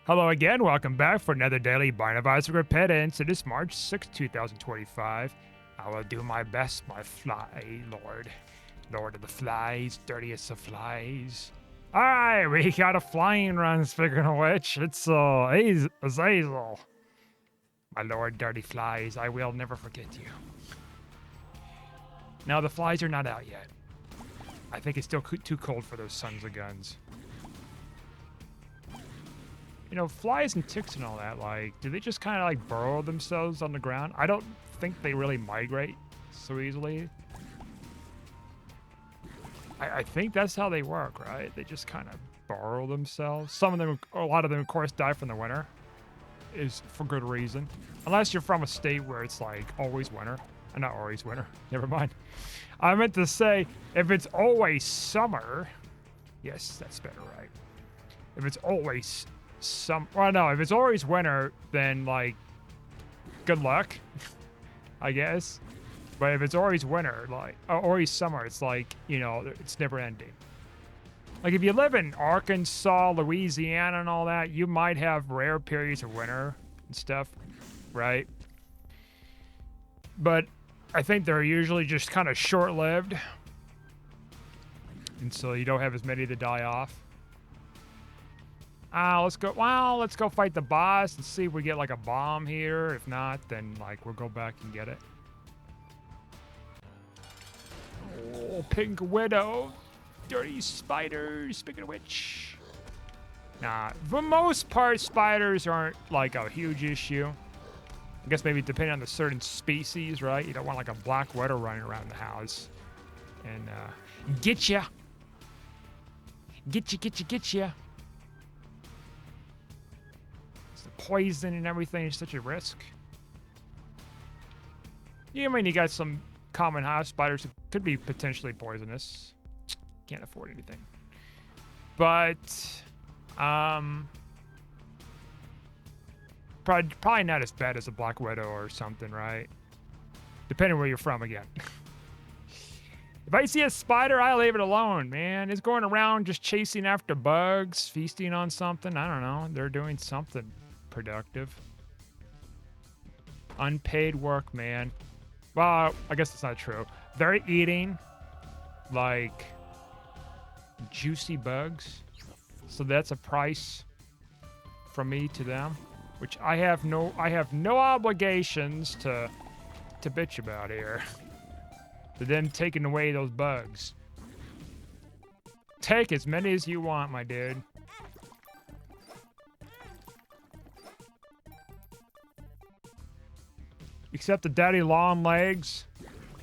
Hello again, welcome back for another daily Bind of Isaac Repentance. It is March 6, 2025. I will do my best, my fly lord. Lord of the flies, dirtiest of flies. Alright, we got a flying run, speaking of which. It's Azazel. My lord, dirty flies, I will never forget you. Now, the flies are not out yet. I think it's still too cold for those sons of guns. You know, flies and ticks and all that, like, do they just kind of like burrow themselves on the ground? I don't think they really migrate so easily. I think that's how they work, right? They just kind of burrow themselves. Some of them, a lot of them, of course, die from the winter. Is for good reason. Unless you're from a state where it's like always winter. Not always winter. Never mind. I meant to say, if it's always summer. Yes, that's better, right? If it's always well, no, if it's always winter, then like good luck. I guess. But if it's always winter, like always summer, it's like, you know, it's never ending. Like if you live in Arkansas, Louisiana and all that, you might have rare periods of winter and stuff, right? But I think they're usually just kind of short-lived. And so you don't have as many that die off. Let's go fight the boss and see if we get like a bomb here. If not, then like we'll go back and get it. Oh, Pink Widow. Dirty spiders, speaking of which. Nah, for the most part, spiders aren't like a huge issue. I guess maybe depending on the certain species, right? You don't want like a black widow running around the house. And get ya. Get ya. Poison and everything is such a risk. Yeah, I mean, you got some common house spiders that could be potentially poisonous. Can't afford anything. But, probably not as bad as a black widow or something, right? Depending where you're from, again. If I see a spider, I leave it alone, man. It's going around just chasing after bugs, feasting on something. I don't know. They're doing something productive. Unpaid work, man. Well, I guess that's not true. They're eating like juicy bugs, so that's a price from me to them, which I have no obligations to bitch about here. To them taking away those bugs. Take as many as you want, my dude. Except the daddy long legs.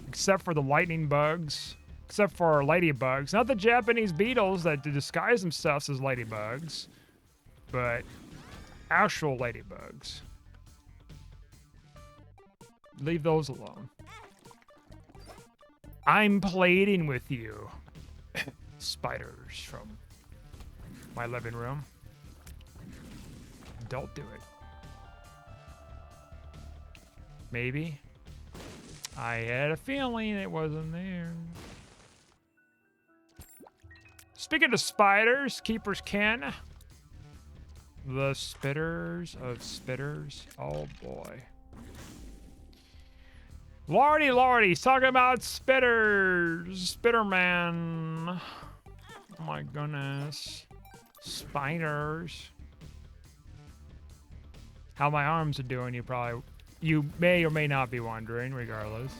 Except for the lightning bugs. Except for ladybugs. Not the Japanese beetles that disguise themselves as ladybugs. But actual ladybugs. Leave those alone. I'm pleading with you. Spiders from my living room. Don't do it. Maybe. I had a feeling it wasn't there. Speaking of spiders, keepers can. The spitters of spitters. Oh boy. Lordy, he's talking about spitters. Spitterman. Oh my goodness. Spiders. How my arms are doing, you may or may not be wondering, regardless.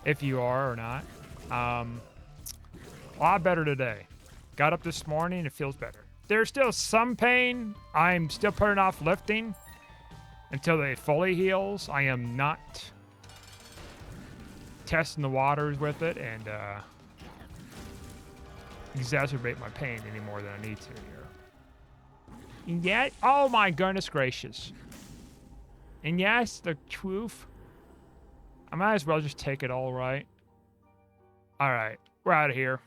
If you are or not. A lot better today. Got up this morning, it feels better. There's still some pain. I'm still putting off lifting until it fully heals. I am not testing the waters with it and exacerbate my pain any more than I need to here. And yet, oh my goodness gracious. And yes, the truth. I might as well just take it all, right? All right, we're out of here.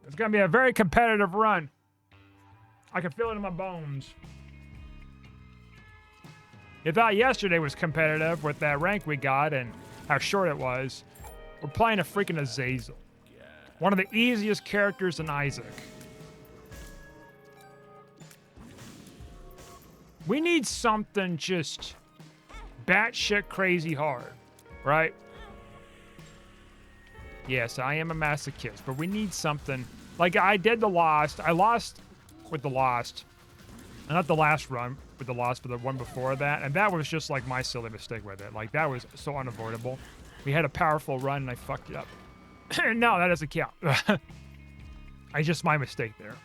It's gonna be a very competitive run. I can feel it in my bones. You thought yesterday was competitive with that rank we got and how short it was. We're playing a freaking Azazel. One of the easiest characters in Isaac. We need something just batshit crazy hard, right? Yes, I am a masochist, but we need something. Like, I did the Lost. I lost with the Lost. Not the last run with the Lost, but the one before that. And that was just, like, my silly mistake with it. Like, that was so unavoidable. We had a powerful run, and I fucked it up. No, that doesn't count. I just my mistake there.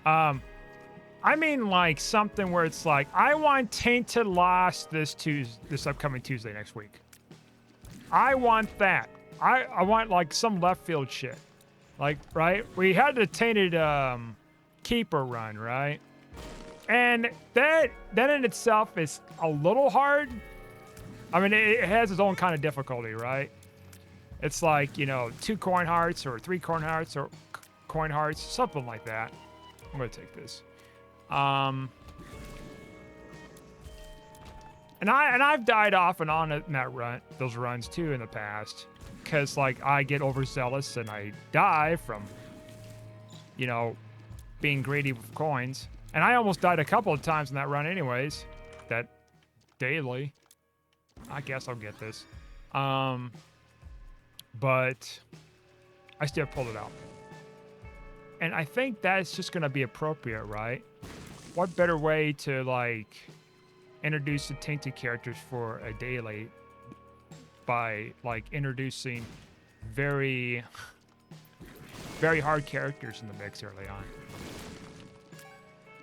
I mean, like, something where it's like, I want Tainted Lost this upcoming Tuesday next week. I want that. I want, like, some left field shit. Like, right? We had the Tainted Keeper run, right? And that in itself is a little hard. I mean, it has its own kind of difficulty, right? It's like, you know, 2 coin hearts or 3 coin hearts or coin hearts, something like that. I'm gonna take this. And I've died off and on in those runs too in the past, because like I get overzealous and I die from, you know, being greedy with coins. And I almost died a couple of times in that run anyways. That daily. I guess I'll get this. But I still pulled it out. And I think that's just gonna be appropriate, right? What better way to like introduce the tainted characters for a daily by like introducing very, very hard characters in the mix early on.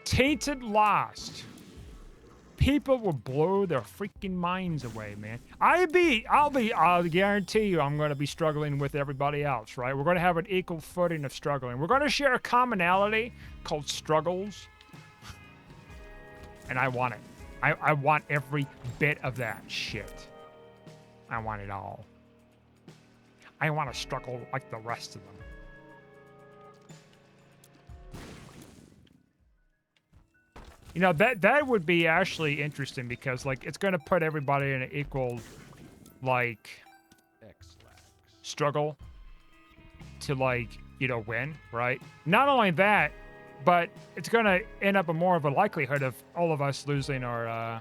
Tainted Lost. People will blow their freaking minds away, man. I'll guarantee you I'm going to be struggling with everybody else, right? We're going to have an equal footing of struggling. We're going to share a commonality called struggles. And I want it. I want every bit of that shit. I want it all. I want to struggle like the rest of them. You know, that would be actually interesting because, like, it's going to put everybody in an equal, like, struggle to, like, you know, win, right? Not only that, but it's going to end up a more of a likelihood of all of us losing our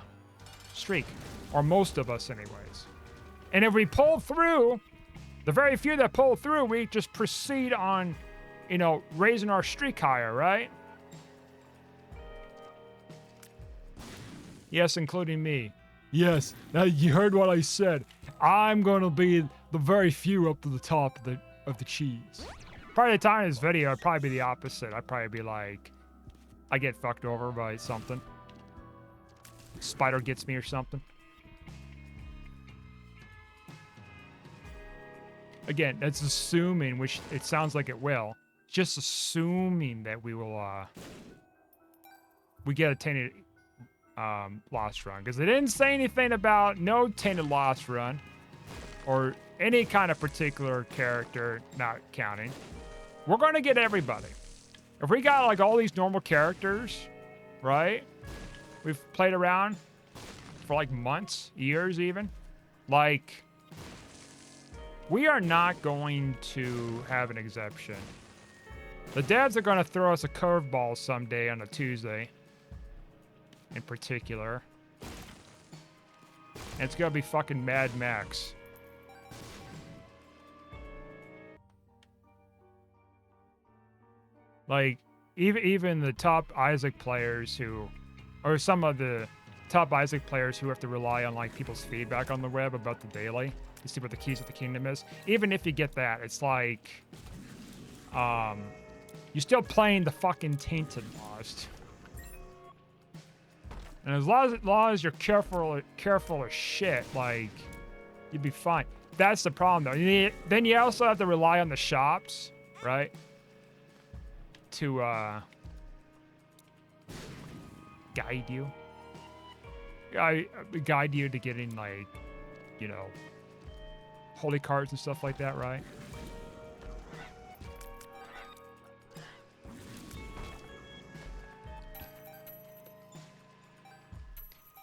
streak, or most of us anyways. And if we pull through, the very few that pull through, we just proceed on, you know, raising our streak higher, right? Yes, including me. Yes, now you heard what I said. I'm gonna be the very few up to the top of the cheese. Probably the time of this video, it'd probably be the opposite. I'd probably be like, I get fucked over by something. Spider gets me or something. Again, that's assuming, which it sounds like it will. Just assuming that we will, we get a tainted Lost run, because they didn't say anything about no tainted Lost run or any kind of particular character not counting. We're going to get everybody. If we got like all these normal characters, right? We've played around for like months, years even. Like, we are not going to have an exception. The devs are going to throw us a curveball someday on a Tuesday. In particular. And it's gonna be fucking Mad Max. Like, even the top Isaac players who, or some of the top Isaac players who have to rely on like people's feedback on the web about the daily to see what the keys of the kingdom is. Even if you get that, it's like, you're still playing the fucking Tainted Lost. And as long as you're careful as shit, like, you'd be fine. That's the problem, though. Then you also have to rely on the shops, right? To, guide you. Guide you to getting, like, you know, holy cards and stuff like that, right?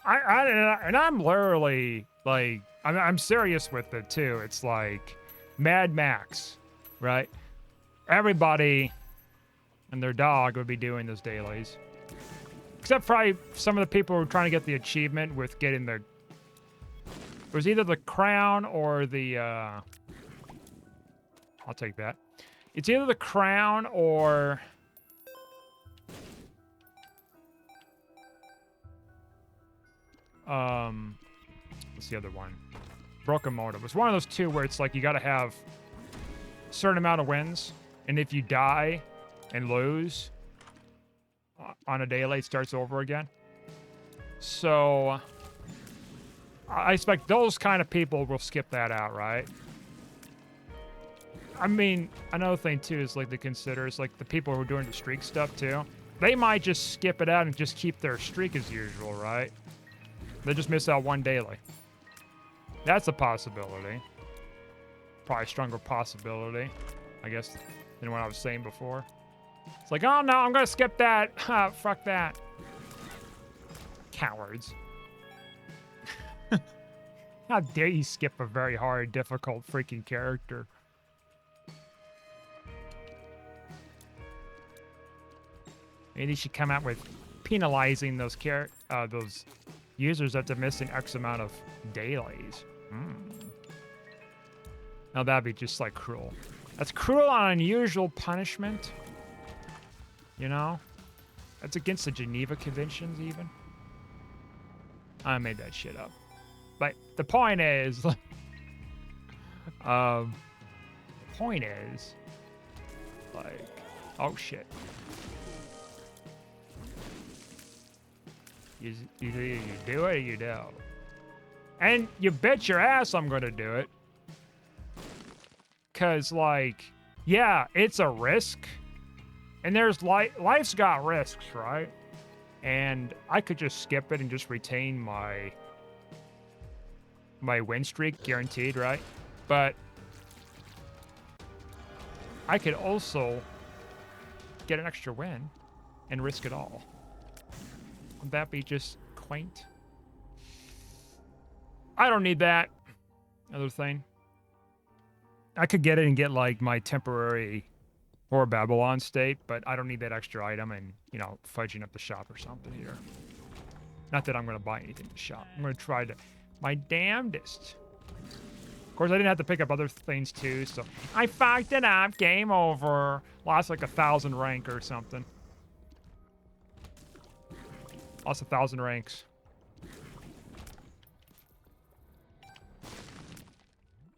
I'm literally like, I'm serious with it too. It's like Mad Max, right? Everybody and their dog would be doing those dailies, Except probably some of the people who were trying to get the achievement with getting the... It was either the crown or the... I'll take that. It's either the crown or... What's the other one? Broken Motive. It's one of those two where it's like you gotta have a certain amount of wins, and if you die and lose on a daily, it starts over again. So I expect those kind of people will skip that out, right? I mean, another thing too is like to consider is like the people who are doing the streak stuff too. They might just skip it out and just keep their streak as usual, right? They just miss out one daily. That's a possibility. Probably a stronger possibility, I guess, than what I was saying before. It's like, oh no, I'm gonna skip that. Fuck that. Cowards. How dare you skip a very hard, difficult freaking character? Maybe they should come out with penalizing those users after missing X amount of dailies. Now that'd be just like cruel. That's cruel and unusual punishment. You know? That's against the Geneva Conventions even. I made that shit up. But the point is, the point is, like, oh shit. You do it or you don't. And you bet your ass I'm gonna do it. Cause like, yeah, it's a risk. And there's life's got risks, right? And I could just skip it and just retain my win streak guaranteed, right? But I could also get an extra win and risk it all. Would that be just quaint? I don't need that. Other thing. I could get it and get like my temporary or Babylon state, but I don't need that extra item and, you know, fudging up the shop or something here. Not that I'm going to buy anything in the shop. I'm going to try to my damnedest. Of course, I didn't have to pick up other things too, so I fucked it up. Game over. Lost like 1,000 rank or something. Lost 1,000 ranks.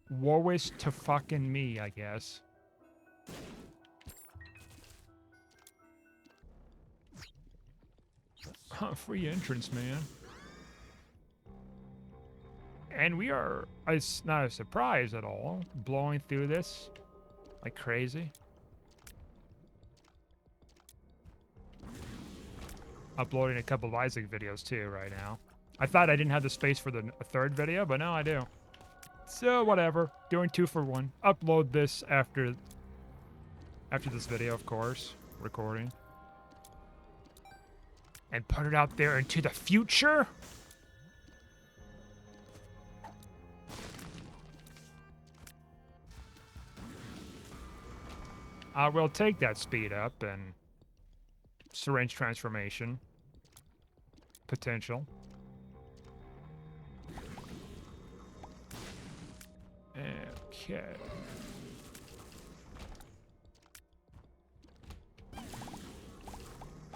Woe is to fucking me, I guess. Free entrance, man. And we are, it's not a surprise at all, blowing through this like crazy. Uploading a couple of Isaac videos too right now. I thought I didn't have the space for the third video, but no, I do. So whatever, doing 2 for 1. Upload this after this video, of course, recording. And put it out there into the future. I will take that speed up and syringe transformation potential. Okay.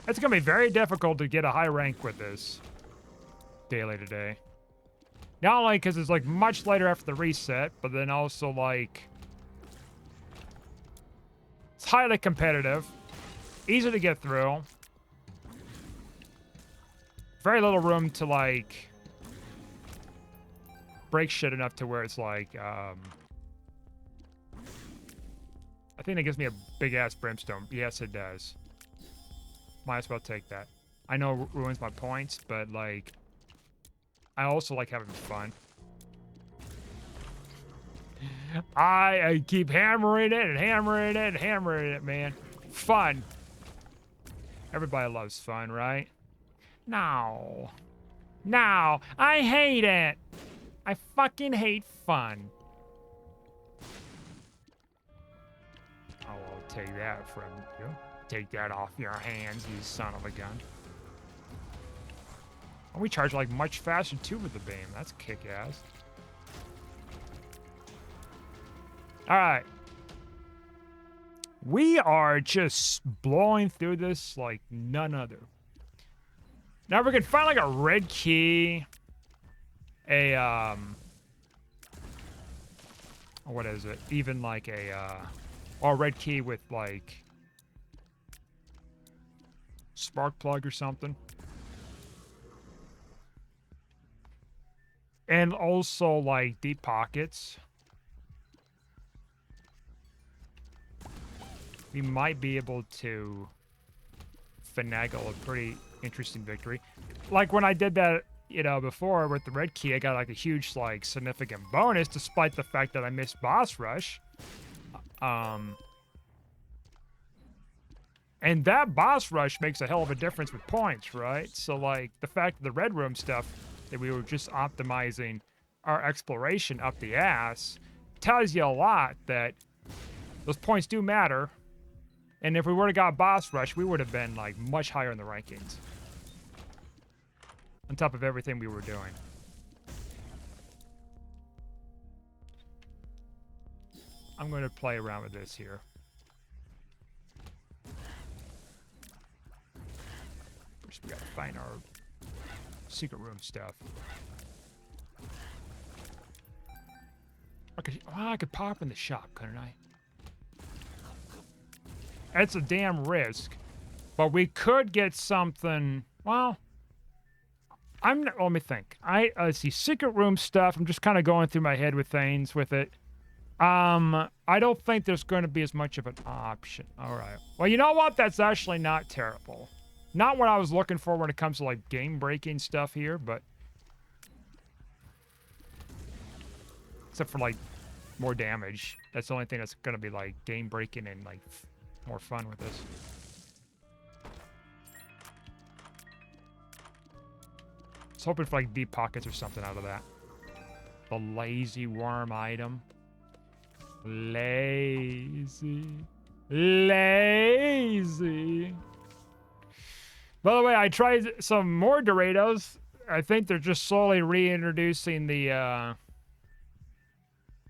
It's gonna be very difficult to get a high rank with this daily today. Not only because it's like much later after the reset, but then also like it's highly competitive, easy to get through, very little room to like break shit enough to where it's like I think that gives me a big ass brimstone. Yes, it does. Might as well take that. I know it ruins my points, but like I also like having fun. I keep hammering it and hammering it and hammering it, man. Fun. Everybody loves fun, right? No. No. I hate it. I fucking hate fun. Oh, I'll take that from you. Take that off your hands, you son of a gun. And we charge like much faster too with the beam. That's kick-ass. All right. We are just blowing through this like none other. Now we can find like a red key. What is it? Even like a red key with like spark plug or something. And also like deep pockets. We might be able to finagle a pretty interesting victory. Like when I did that, you know, before with the red key, I got like a huge, like, significant bonus despite the fact that I missed boss rush. And that boss rush makes a hell of a difference with points, right? So, like, the fact that the red room stuff, that we were just optimizing our exploration up the ass, tells you a lot that those points do matter. And if we would have got boss rush, we would have been, like, much higher in the rankings. On top of everything we were doing. I'm going to play around with this here. First, we got to find our secret room stuff. I could pop in the shop, couldn't I? That's a damn risk. But we could get something, well, let me think. Let's see, secret room stuff. I'm just kind of going through my head with things with it. I don't think there's going to be as much of an option. All right. Well, you know what? That's actually not terrible. Not what I was looking for when it comes to, like, game-breaking stuff here, but... Except for, like, more damage. That's the only thing that's going to be, like, game-breaking and, like, more fun with this. I was hoping for, like, deep pockets or something out of that. The lazy worm item. Lazy. Lazy. By the way, I tried some more Doritos. I think they're just slowly reintroducing the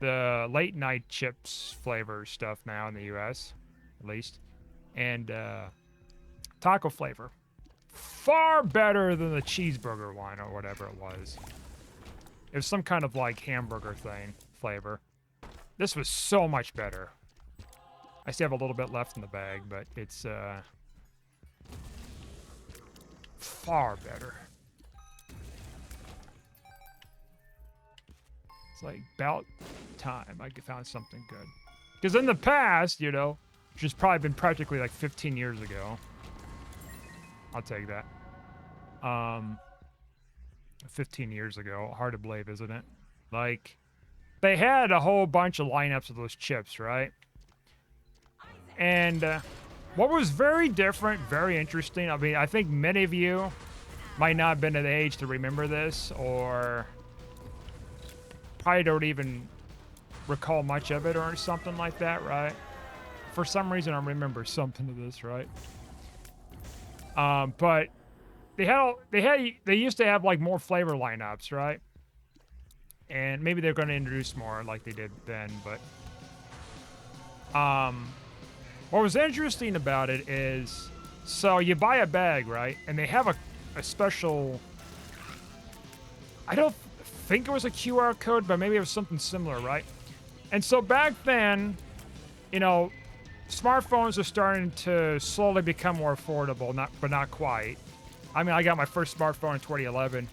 late night chips flavor stuff now in the US, at least. And taco flavor. Far better than the cheeseburger one or whatever it was. It was some kind of like hamburger thing flavor. This was so much better. I still have a little bit left in the bag, but it's far better. It's like about time I found something good. Because in the past, you know, which has probably been practically like 15 years ago. I'll take that. 15 years ago. Hard to believe, isn't it? Like, they had a whole bunch of lineups of those chips, right? And what was very different, very interesting, I mean, I think many of you might not have been at the age to remember this, or probably don't even recall much of it or something like that, right? For some reason, I remember something of this, right? But they used to have like more flavor lineups, right? And maybe they're going to introduce more like they did then, but what was interesting about it is, so you buy a bag, right? And they have a special, I don't think it was a QR code, but maybe it was something similar, right? And so back then, you know, smartphones are starting to slowly become more affordable, but not quite. I mean, I got my first smartphone in 2011.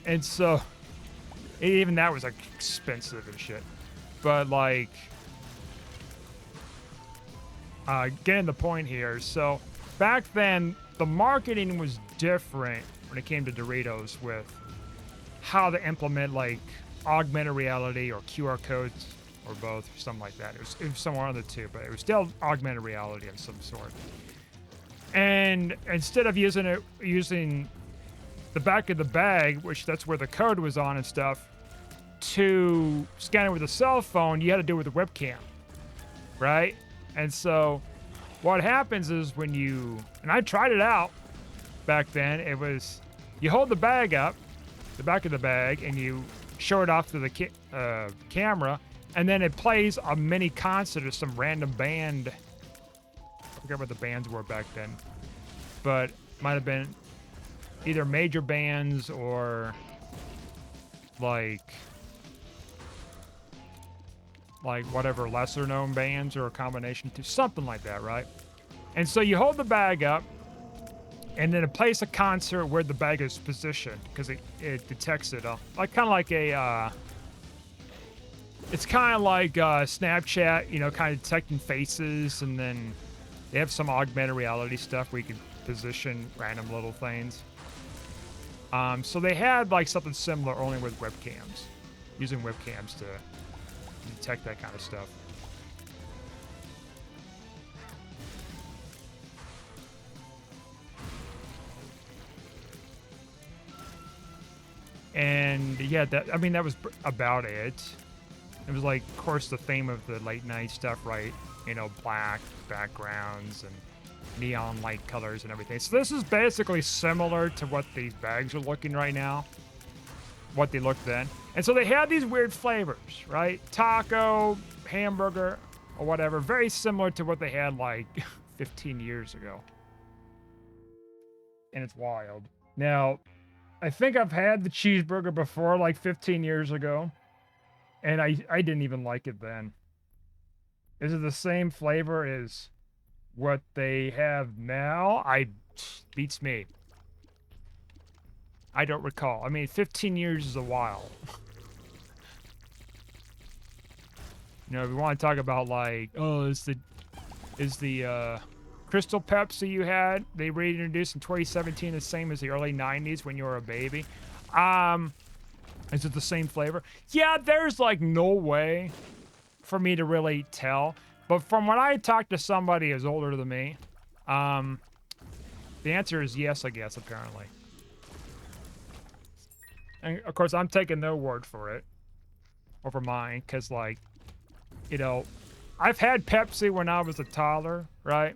And so, even that was like expensive and shit. But like, getting the point here. So, back then, the marketing was different when it came to Doritos with how to implement like augmented reality or QR codes or both, or something like that. It was somewhere on the two, but it was still augmented reality of some sort. And instead of using the back of the bag, which that's where the code was on and stuff, to scan it with a cell phone, you had to do it with a webcam, right? And so what happens is when you, and I tried it out back then, it was You hold the bag up, the back of the bag, and you show it off to the camera, and then it plays a mini concert of some random band. I forget what the bands were back then, but might have been either major bands or like whatever lesser known bands, or a combination to something like that, right? And so you hold the bag up, and then it plays a concert where the bag is positioned, because it detects it. Like kind of like a, it's kind of like Snapchat, you know, kind of detecting faces, and then they have some augmented reality stuff where you can position random little things. So they had like something similar, only with webcams, using webcams to detect that kind of stuff. And yeah, I mean, that was about it. It was like, of course, the theme of the late night stuff, right? You know, black backgrounds and neon light colors and everything. So this is basically similar to what these bags are looking right now, what they looked then. And so they had these weird flavors, right? Taco, hamburger, or whatever. Very similar to what they had like 15 years ago. And it's wild. Now, I think I've had the cheeseburger before, like 15 years ago, and I didn't even like it then. Is it the same flavor as what they have now? Beats me. I don't recall. I mean, 15 years is a while. You know, if we want to talk about like, oh, is the Crystal Pepsi you had, they reintroduced in 2017, the same as the early 90s when you were a baby? Is it the same flavor? Yeah, there's like no way for me to really tell. But from when I talked to somebody who's older than me, the answer is yes, I guess, apparently. And of course, I'm taking their word for it over mine, because, like, you know, I've had Pepsi when I was a toddler, right?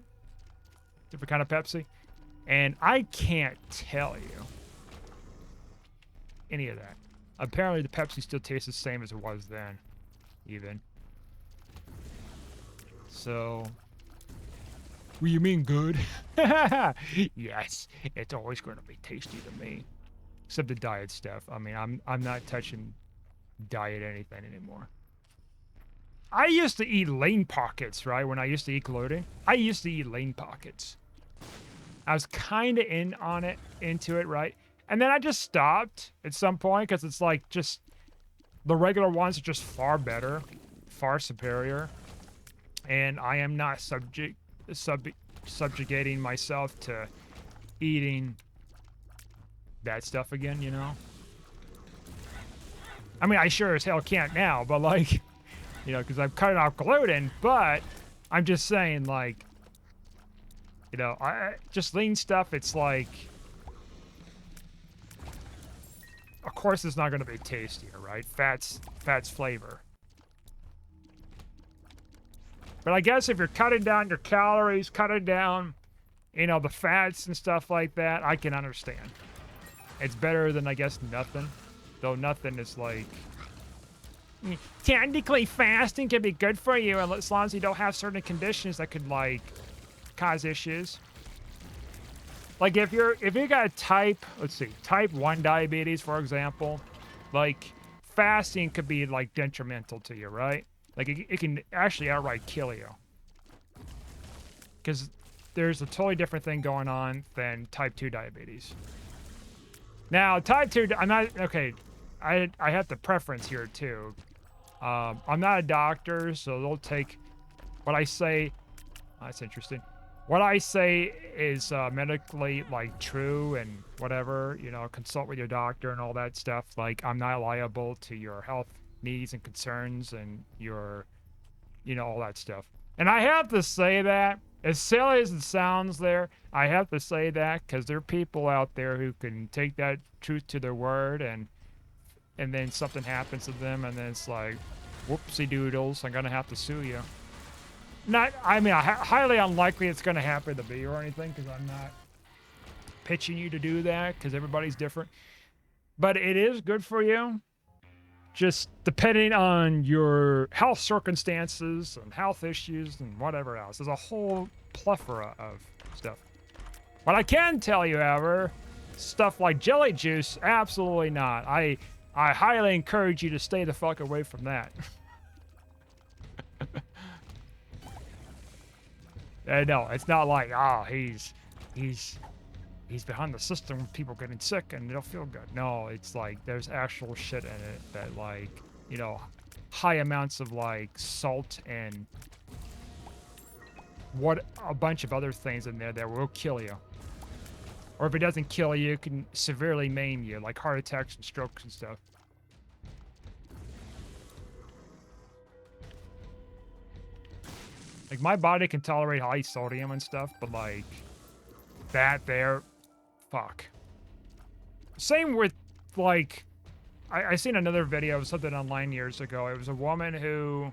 Different kind of Pepsi. And I can't tell you any of that. Apparently, the Pepsi still tastes the same as it was then, even. So, what do you mean good? Yes, it's always going to be tasty to me. Except the diet stuff. I mean, I'm not touching diet anything anymore. I used to eat Lane Pockets, right? When I used to eat clothing, I used to eat Lane Pockets. I was kind of into it, right? And then I just stopped at some point, because it's like, just the regular ones are just far better, far superior. And I am not subjugating myself to eating that stuff again, you know? I mean, I sure as hell can't now, but like, you know, because I've cut off gluten, but I'm just saying, like, you know, just lean stuff, it's like, of course it's not going to be tastier, right? Fat's flavor. But I guess if you're cutting down your calories, cutting down, you know, the fats and stuff like that, I can understand. It's better than, I guess, nothing. Though nothing is like... Technically, fasting can be good for you as long as you don't have certain conditions that could, like, cause issues. Like, if you got type 1 diabetes, for example, like, fasting could be, like, detrimental to you, right? Like, it can actually outright kill you. Because there's a totally different thing going on than type 2 diabetes. Now, type 2, I'm not, okay, I have the preference here, too. I'm not a doctor, so they'll take what I say. That's interesting. What I say is medically, like, true and whatever, you know, consult with your doctor and all that stuff. Like, I'm not liable to your health needs and concerns and your, you know, all that stuff. And I have to say that, as silly as it sounds there, I have to say that because there are people out there who can take that truth to their word, and then something happens to them, and then it's like, whoopsie doodles, I'm gonna have to sue you. Not, I mean, highly unlikely it's gonna happen to me or anything, because I'm not pitching you to do that because everybody's different. But it is good for you. Just depending on your health circumstances and health issues and whatever else. There's a whole plethora of stuff. But I can tell you, however, stuff like jelly juice, absolutely not. I highly encourage you to stay the fuck away from that. No, it's not like, oh, he's behind the system with people getting sick and they'll feel good. No, it's like there's actual shit in it that, like, you know, high amounts of like salt and what a bunch of other things in there that will kill you. Or if it doesn't kill you, it can severely maim you, like heart attacks and strokes and stuff. Like, my body can tolerate high sodium and stuff, but like that there, fuck. Same with, like, I seen another video of something online years ago. It was a woman who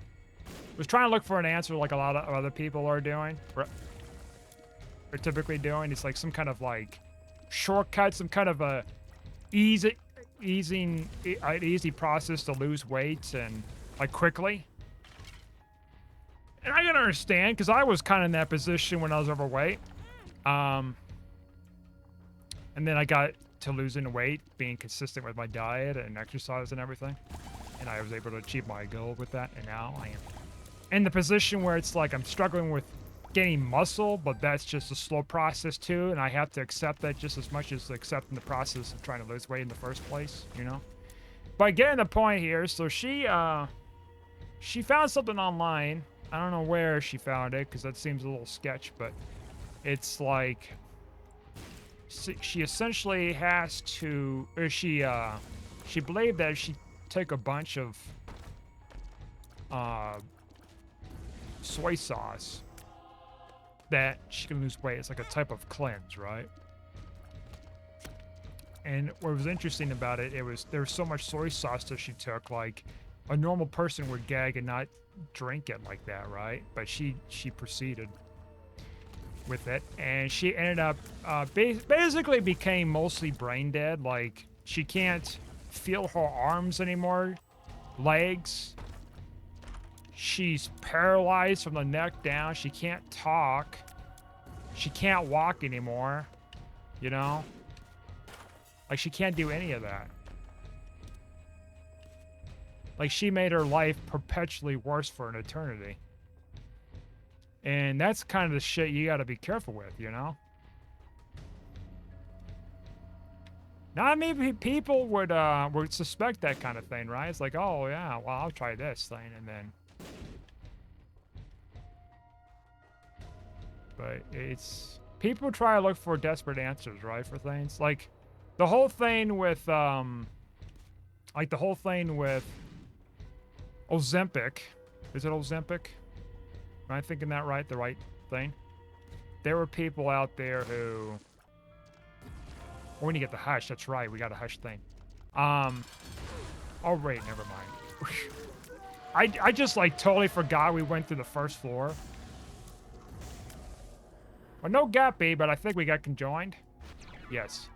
was trying to look for an answer like a lot of other people are doing. Or typically doing. It's like some kind of like shortcut, some kind of a easy process to lose weight and like quickly. And I can understand because I was kind of in that position when I was overweight. And then I got to losing weight, being consistent with my diet and exercise and everything. And I was able to achieve my goal with that. And now I am in the position where it's like I'm struggling with gaining muscle, but that's just a slow process too. And I have to accept that just as much as accepting the process of trying to lose weight in the first place, you know? But getting the point here, so she found something online. I don't know where she found it because that seems a little sketch, but it's like she essentially has to, or she believed that if she took a bunch of soy sauce that she can lose weight. It's like a type of cleanse, right? And what was interesting about it, there was so much soy sauce that she took, like a normal person would gag and not drink it like that, right? But she proceeded with it, and she ended up basically became mostly brain dead. Like, she can't feel her arms anymore, legs. She's paralyzed from the neck down. She can't talk. She can't walk anymore, you know? Like, she can't do any of that. Like, she made her life perpetually worse for an eternity. And that's kind of the shit you gotta be careful with, you know? Not many people would suspect that kind of thing, right? It's like, oh yeah, well, I'll try this thing, and then. But it's, people try to look for desperate answers, right, for things. Like the whole thing with Ozempic. Is it Ozempic? Am I thinking that right? The right thing? There were people out there who... Oh, we need to get the hush. That's right. We got a hush thing. Oh, wait. Never mind. I just, like, totally forgot we went through the first floor. Well, no Gappy, but I think we got conjoined. Yes.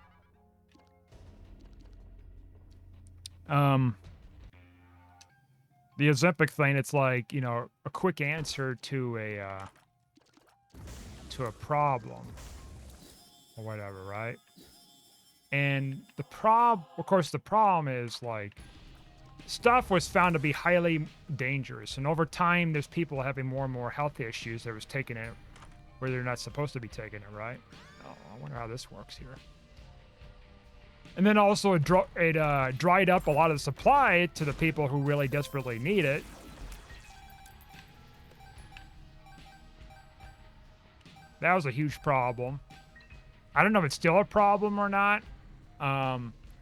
The Ozempic thing, it's like, you know, a quick answer to a problem or whatever, right? And of course, the problem is, like, stuff was found to be highly dangerous, and over time, there's people having more and more health issues that was taking it where they're not supposed to be taking it, right? Oh, I wonder how this works here. And then also it dried up a lot of the supply to the people who really desperately need it. That was a huge problem. I don't know if it's still a problem or not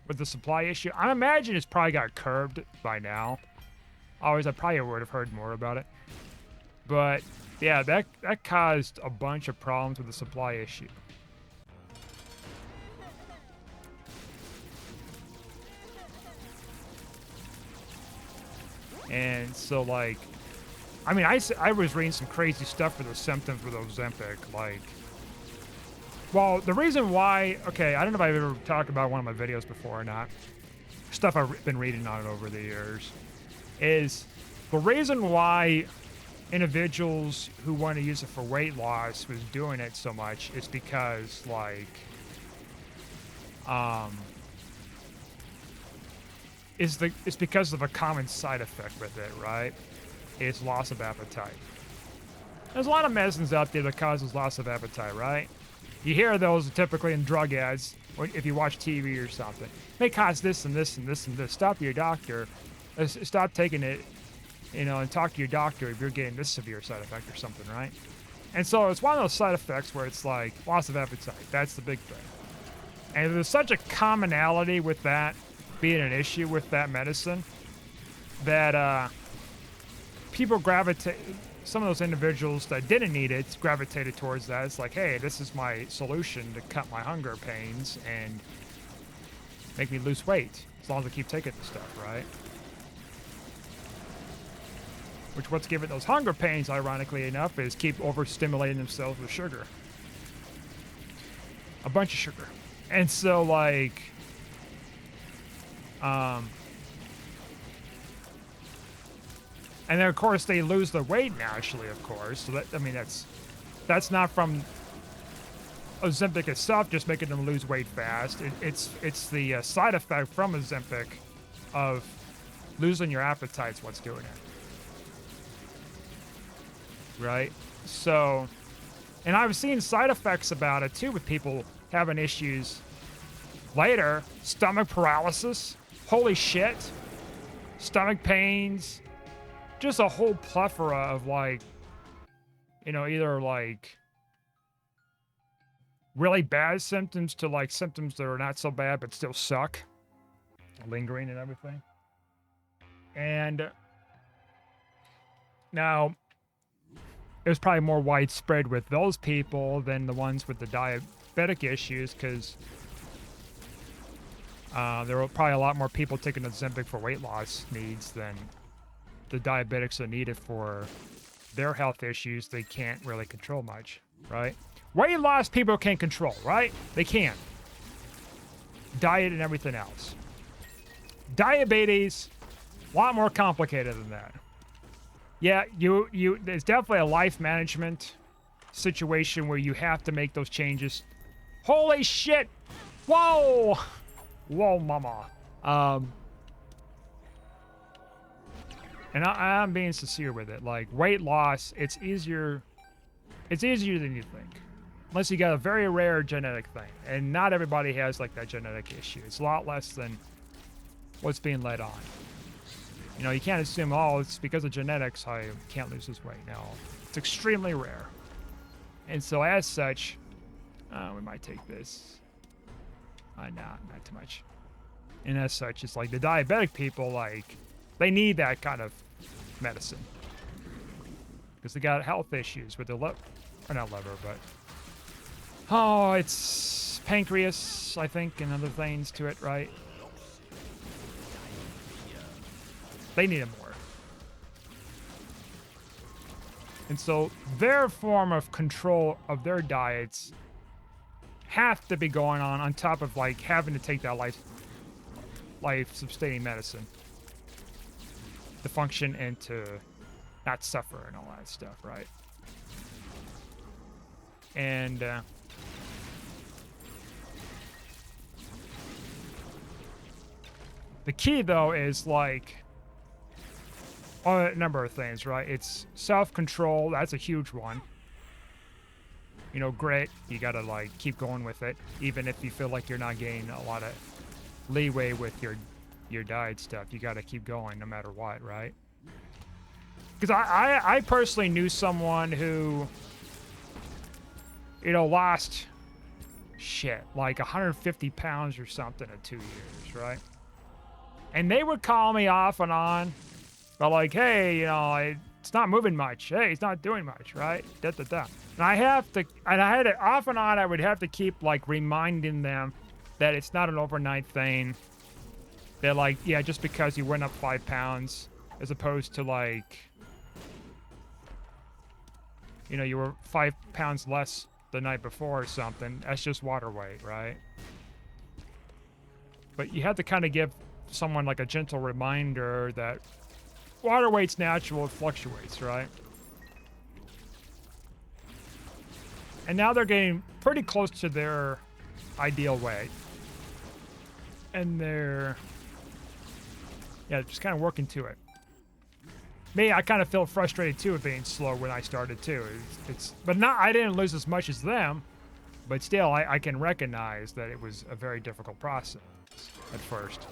with the supply issue. I imagine it's probably got curbed by now. I probably would have heard more about it. But yeah, that caused a bunch of problems with the supply issue. And so, like, I mean, I was reading some crazy stuff for the symptoms with Ozempic. Like, Well, the reason why, okay, I don't know if I've ever talked about one of my videos before or not. Stuff I've been reading on it over the years is the reason why individuals who want to use it for weight loss was doing it so much is because, like, it's because of a common side effect with it, right? It's loss of appetite. There's a lot of medicines out there that causes loss of appetite, right? You hear those typically in drug ads, or if you watch TV or something. May cause this and this and this and this. Stop your doctor. Stop taking it, you know, and talk to your doctor if you're getting this severe side effect or something, right? And so it's one of those side effects where it's like loss of appetite. That's the big thing. And there's such a commonality with that being an issue with that medicine that people gravitate. Some of those individuals that didn't need it gravitated towards that. It's like, hey, this is my solution to cut my hunger pains and make me lose weight as long as I keep taking this stuff, right? Which what's giving those hunger pains, ironically enough, is keep overstimulating themselves with sugar. A bunch of sugar. And so, like, and then, of course, they lose their weight naturally, of course. So, that, I mean, that's not from Ozempic itself just making them lose weight fast. It's the side effect from Ozempic of losing your appetite's what's doing it. Right? So, and I've seen side effects about it, too, with people having issues later. Stomach paralysis. Holy shit. Stomach pains. Just a whole plethora of, like, you know, either like really bad symptoms to like symptoms that are not so bad but still suck, lingering and everything. And now it was probably more widespread with those people than the ones with the diabetic issues, because there were probably a lot more people taking Ozempic for weight loss needs than the diabetics that need it for their health issues they can't really control much, right? Weight loss people can control, right? They can. Diet and everything else. Diabetes, a lot more complicated than that. Yeah, there's definitely a life management situation where you have to make those changes. Holy shit! Whoa! Whoa, mama. And I'm being sincere with it. Like, weight loss, it's easier than you think. Unless you got a very rare genetic thing. And not everybody has, like, that genetic issue. It's a lot less than what's being led on. You know, you can't assume, oh, it's because of genetics I can't lose this weight. No, it's extremely rare. And so as such, we might take this. Not too much. And as such, it's like the diabetic people, like, they need that kind of medicine. Because they got health issues with their liver. Or not liver, but... oh, it's pancreas, I think, and other things to it, right? They need it more. And so their form of control of their diets have to be going on top of, like, having to take that life-sustaining medicine to function and to not suffer and all that stuff, right? And the key, though, is, like, a number of things, right? It's self-control. That's a huge one. You know, grit. You gotta, like, keep going with it, even if you feel like you're not getting a lot of leeway with your diet stuff. You gotta keep going no matter what, right? Because I personally knew someone who, you know, lost like 150 pounds or something in 2 years, right? And they would call me off and on, but like, hey, you know, it's not moving much. Hey, it's not doing much, right? Da da da. And I had it off and on. I would have to keep, like, reminding them that it's not an overnight thing. They're like, yeah, just because you went up 5 pounds, as opposed to, like, you know, you were 5 pounds less the night before or something, that's just water weight, right? But you have to kind of give someone like a gentle reminder that water weight's natural, it fluctuates, right? And now they're getting pretty close to their ideal weight. And they're, yeah, just kind of working to it. Me, I kind of feel frustrated too with being slow when I started too. But not, I didn't lose as much as them, but still, I can recognize that it was a very difficult process at first.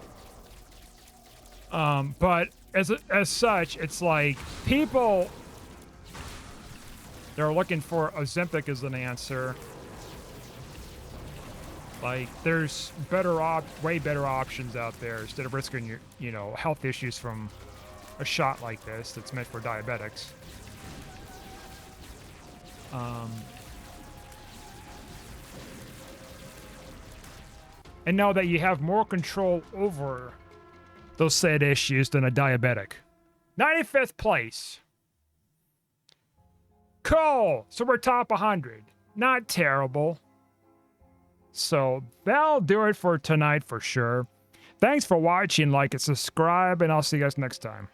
But as such, it's like people, they're looking for Ozempic as an answer. Like, there's way better options out there instead of risking your, you know, health issues from a shot like this that's meant for diabetics. And know that you have more control over those said issues than a diabetic. 95th place. Cool. So we're top 100. Not terrible. So that'll do it for tonight for sure. Thanks for watching, like and subscribe, and I'll see you guys next time.